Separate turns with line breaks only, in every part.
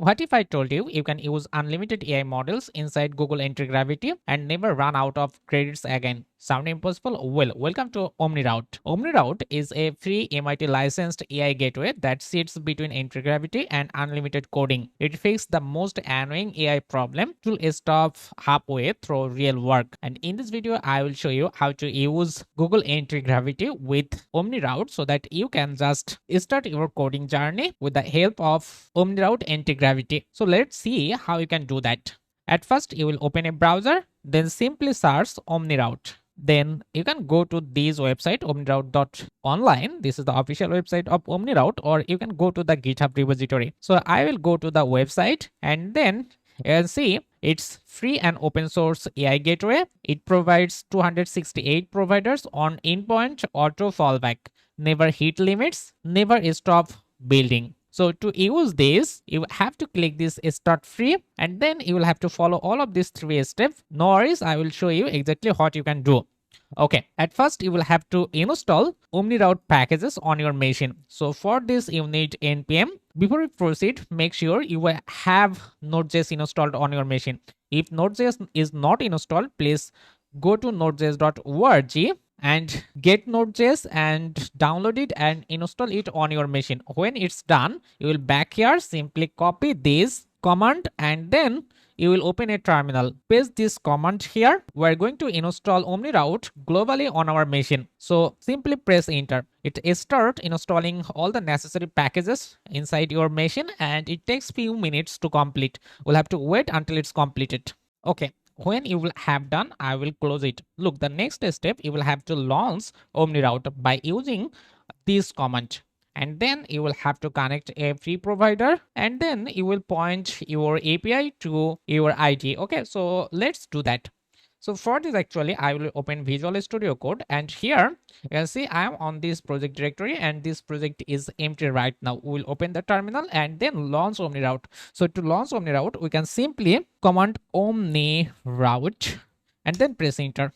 What if I told you you can use unlimited AI models inside Google Antigravity and never run out of credits again? Sound impossible? Well, welcome to OmniRoute. OmniRoute is a free MIT licensed AI gateway that sits between Antigravity and unlimited coding. It fixes the most annoying AI problem to stop halfway through real work. And in this video, I will show you how to use Google Antigravity with OmniRoute so that you can just start your coding journey with the help of OmniRoute Antigravity. So let's see how you can do that. At first, you will open a browser, then simply search OmniRoute. Then you can go to this website omniroute.online. This is the official website of OmniRoute, or you can go to the GitHub repository. So I will go to the website, and then you can see it's free and open source AI gateway. It provides 268 providers on endpoint auto fallback, never hit limits, never stop building. So to use this, you have to click this start free, and then you will have to follow all of these 3 steps. No worries, I will show you exactly what you can do. Okay, at first you will have to install OmniRoute packages on your machine. So for this you need npm. Before we proceed, make sure you will have Node.js installed on your machine. If Node.js is not installed, please go to nodejs.org and get Node.js and download it and install it on your machine. When it's done, you will back here, simply copy this command, and then you will open a terminal. Paste this command here. We're going to install OmniRoute globally on our machine. So simply press enter. It starts installing all the necessary packages inside your machine, and it takes few minutes to complete. We'll have to wait until it's completed. Okay. When you will have done, I will close it. Look, the next step, you will have to launch OmniRoute by using this command. And then you will have to connect a free provider, and then you will point your API to your ID. Okay, so let's do that. So for this, actually, I will open Visual Studio Code, and here you can see I am on this project directory, and this project is empty right now. We will open the terminal and then launch OmniRoute. So to launch OmniRoute, we can simply command OmniRoute and then press enter.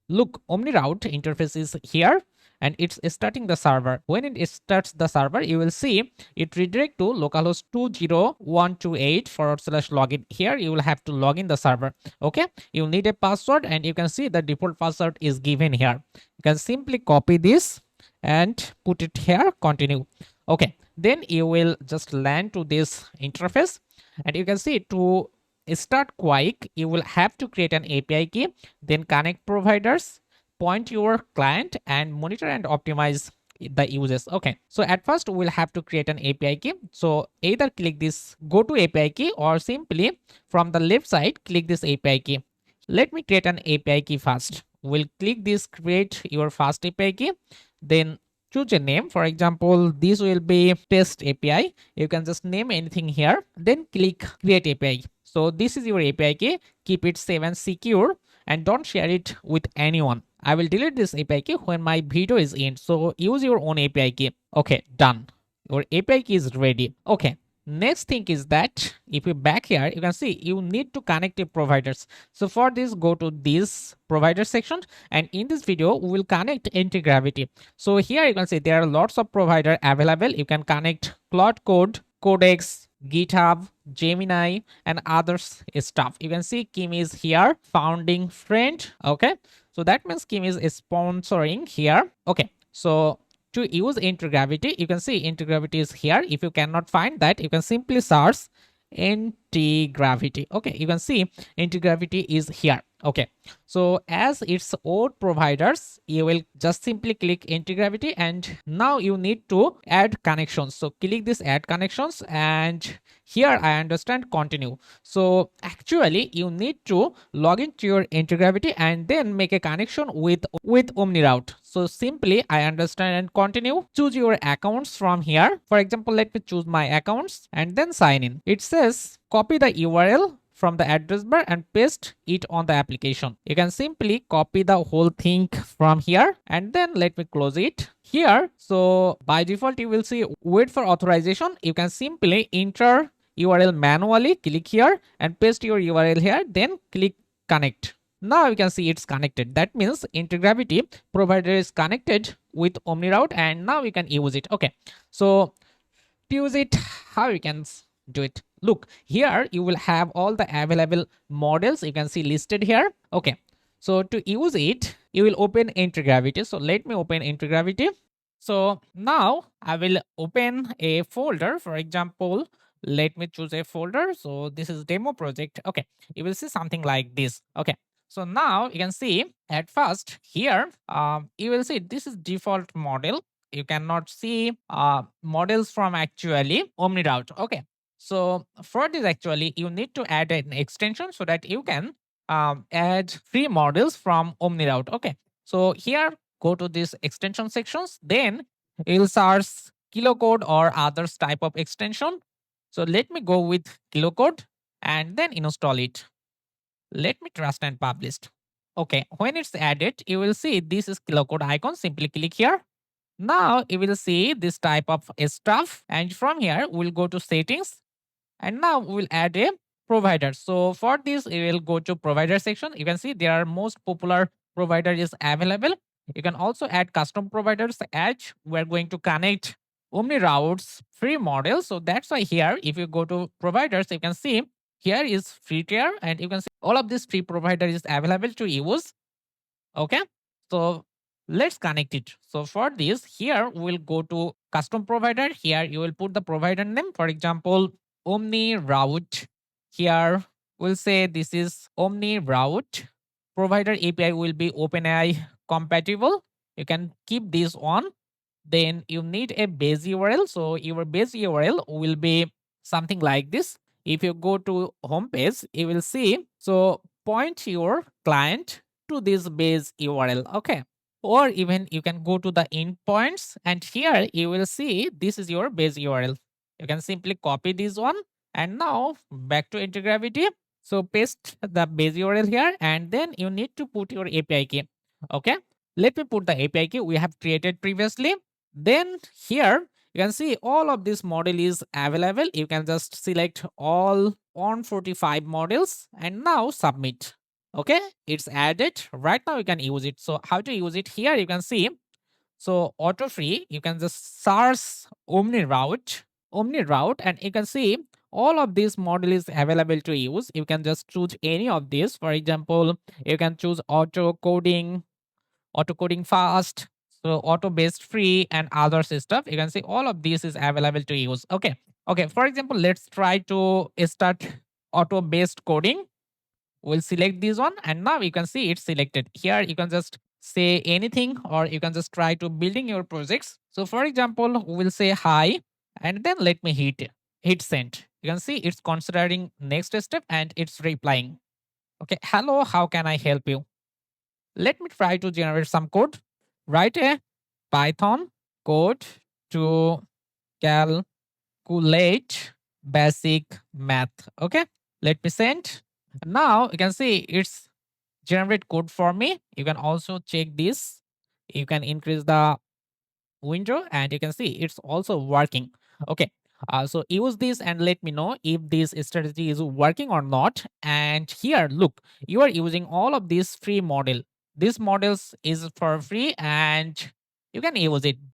Look, OmniRoute interface is here, and it's starting the server. When it starts the server, you will see it redirect to localhost 20128/login. Here you will have to log in the server. Okay, you need a password, and you can see the default password is given here. You can simply copy this and put it here, continue. Okay, then you will just land to this interface, and you can see to start quick, you will have to create an API key, then connect providers, point your client, and monitor and optimize the uses. Okay, so at first we'll have to create an API key. So either click this go to API key, or simply from the left side click this API key. Let me create an API key first. We'll click this create your first API key, then choose a name. For example, this will be test API. You can just name anything here, then click create API. So this is your API key. Keep it safe and secure, and don't share it with anyone. I will delete this API key when my video is in. So use your own API key. Okay, done. Your API key is ready. Okay. Next thing is that if you back here, you can see you need to connect your providers. So for this, go to this provider section, and in this video we will connect Antigravity. So here you can see there are lots of provider available. You can connect Claude Code, Codex, GitHub, Gemini, and others stuff. You can see Kim is here, founding friend. Okay, so that means Kim is sponsoring here. Okay, so to use Antigravity, you can see Antigravity is here. If you cannot find that, you can simply search Antigravity. Okay, you can see Antigravity is here. Okay, so as it's old providers, you will just simply click Antigravity, and now you need to add connections. So click this add connections, and here I understand continue. So actually you need to log into your Antigravity and then make a connection with OmniRoute. So simply I understand and continue. Choose your accounts from here. For example, let me choose my accounts and then sign in. It says copy the URL from the address bar and paste it on the application. You can simply copy the whole thing from here, and then let me close it here. So by default you will see wait for authorization. You can simply enter URL manually. Click here and paste your URL here, then click connect. Now you can see it's connected. That means Antigravity provider is connected with OmniRoute, and now we can use it. Okay, so to use it, how you can do it? Look, here you will have all the available models you can see listed here. Okay, so to use it, you will open Antigravity. So let me open Antigravity. So now I will open a folder. For example, let me choose a folder. So this is demo project. Okay, you will see something like this. Okay, so now you can see at first here, you will see this is default model. You cannot see models from actually OmniRoute. Okay, so for this actually you need to add an extension so that you can add free models from OmniRoute. Okay, so here go to this extension sections, then you'll search kilocode or others type of extension. So let me go with kilocode and then install it. Let me trust and publish. Okay, when it's added, you will see this is kilocode icon. Simply click here. Now you will see this type of stuff, and from here we'll go to settings, and now we'll add a provider. So for this, we will go to provider section. You can see there are most popular provider is available. You can also add custom providers as we're going to connect OmniRoute's free model. So that's why here, if you go to providers, you can see here is free tier, and you can see all of this free provider is available to use. Okay, so let's connect it. So for this, here we'll go to custom provider. Here you will put the provider name. For example, OmniRoute. Here we'll say this is OmniRoute. Provider API will be OpenAI compatible. You can keep this on. Then you need a base URL. So your base URL will be something like this. If you go to homepage, you will see. So point your client to this base URL. Okay. Or even you can go to the endpoints, and here you will see this is your base URL. You can simply copy this one, and now back to Antigravity. So paste the base URL here, and then you need to put your API key. Okay. Let me put the API key we have created previously. Then here you can see all of this model is available. You can just select all 145 models and now submit. Okay, it's added. Right now you can use it. So how to use it? Here you can see. So auto free, you can just search OmniRoute, and you can see all of this model is available to use. You can just choose any of these. For example, you can choose auto coding fast, so auto based free and other stuff. You can see all of this is available to use. Okay, okay, for example, let's try to start auto based coding. We'll select this one, and now you can see it's selected. Here you can just say anything, or you can just try to building your projects. So for example, we'll say hi, and then let me hit send. You can see it's considering next step and it's replying. Okay, hello, how can I help you? Let me try to generate some code. Write a Python code to calculate basic math. Okay, let me send. Now you can see it's generate code for me. You can also check this. You can increase the window, and you can see it's also working. Okay, so use this and let me know if this strategy is working or not. And here look, you are using all of these free model. These models is for free and you can use it.